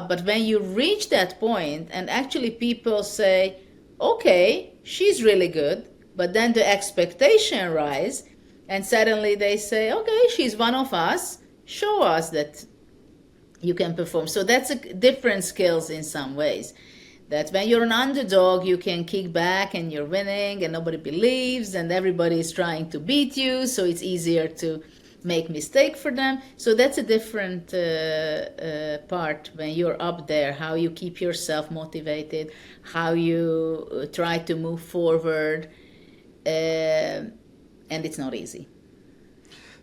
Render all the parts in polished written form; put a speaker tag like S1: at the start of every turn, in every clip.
S1: up. But when you reach that point, and actually people say, okay, she's really good, but then the expectation rise, and suddenly they say, okay, she's one of us, show us that you can perform. So that's a different skills in some ways. That when you're an underdog, you can kick back and you're winning and nobody believes and everybody is trying to beat you. So it's easier to make mistake for them. So that's a different part when you're up there, how you keep yourself motivated, how you try to move forward. And it's not easy.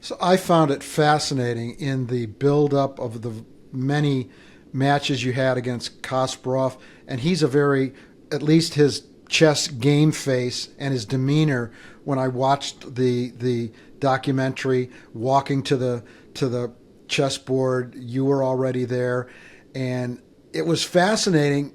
S2: So I found it fascinating in the build-up of the many matches you had against Kasparov, and he's a very, at least his chess game face and his demeanor when I watched the documentary, walking to the chessboard, you were already there, and it was fascinating,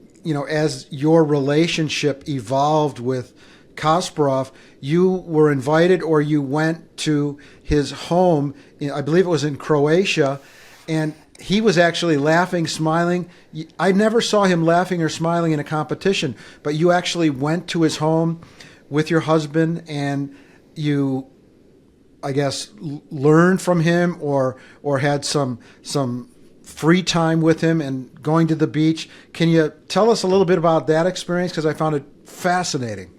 S2: as your relationship evolved with Kasparov. You were invited, or you went to his home, I believe it was in Croatia, and he was actually laughing, smiling. I never saw him laughing or smiling in a competition, but you actually went to his home with your husband and you, I guess, learned from him or had some free time with him and going to the beach. Can you tell us a little bit about that experience? Because I found it fascinating.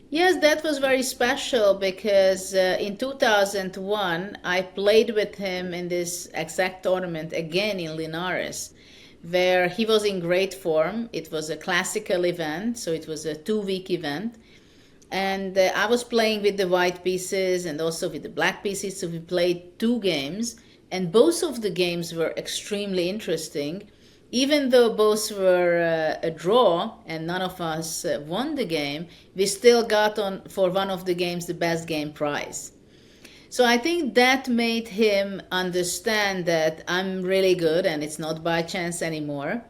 S1: Yes, that was very special because in 2001 I played with him in this exact tournament again in Linares, where he was in great form. It was a classical event, so it was a 2-week event. And I was playing with the white pieces and also with the black pieces, so we played 2 games. And both of the games were extremely interesting. Even though both were a draw and none of us won the game, we still got on for one of the games the best game prize. So I think that made him understand that I'm really good and it's not by chance anymore.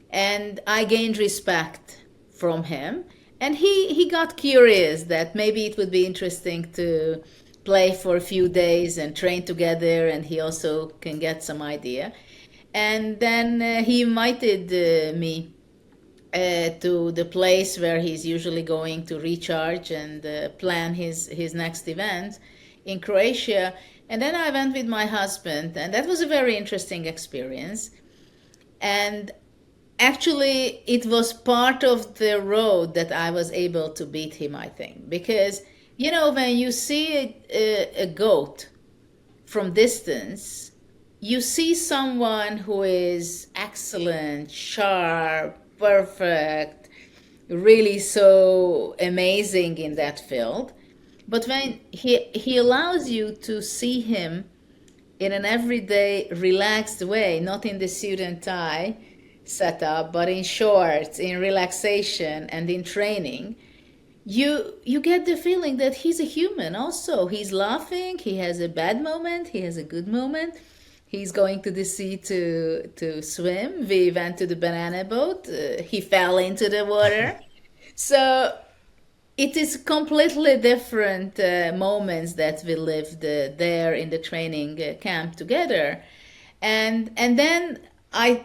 S1: And I gained respect from him. And he got curious that maybe it would be interesting to play for a few days and train together, and he also can get some idea. And then he invited me to the place where he's usually going to recharge and plan his next event in Croatia. And then I went with my husband, and that was a very interesting experience. And actually, it was part of the road that I was able to beat him, I think. Because, when you see a goat from distance, you see someone who is excellent, sharp, perfect, really so amazing in that field. But when he allows you to see him in an everyday relaxed way, not in the suit and tie setup, but in shorts, in relaxation and in training, you get the feeling that he's a human also. He's laughing, he has a bad moment, he has a good moment. He's going to the sea to swim. We went to the banana boat. He fell into the water. So it is completely different moments that we lived there in the training camp together. And then I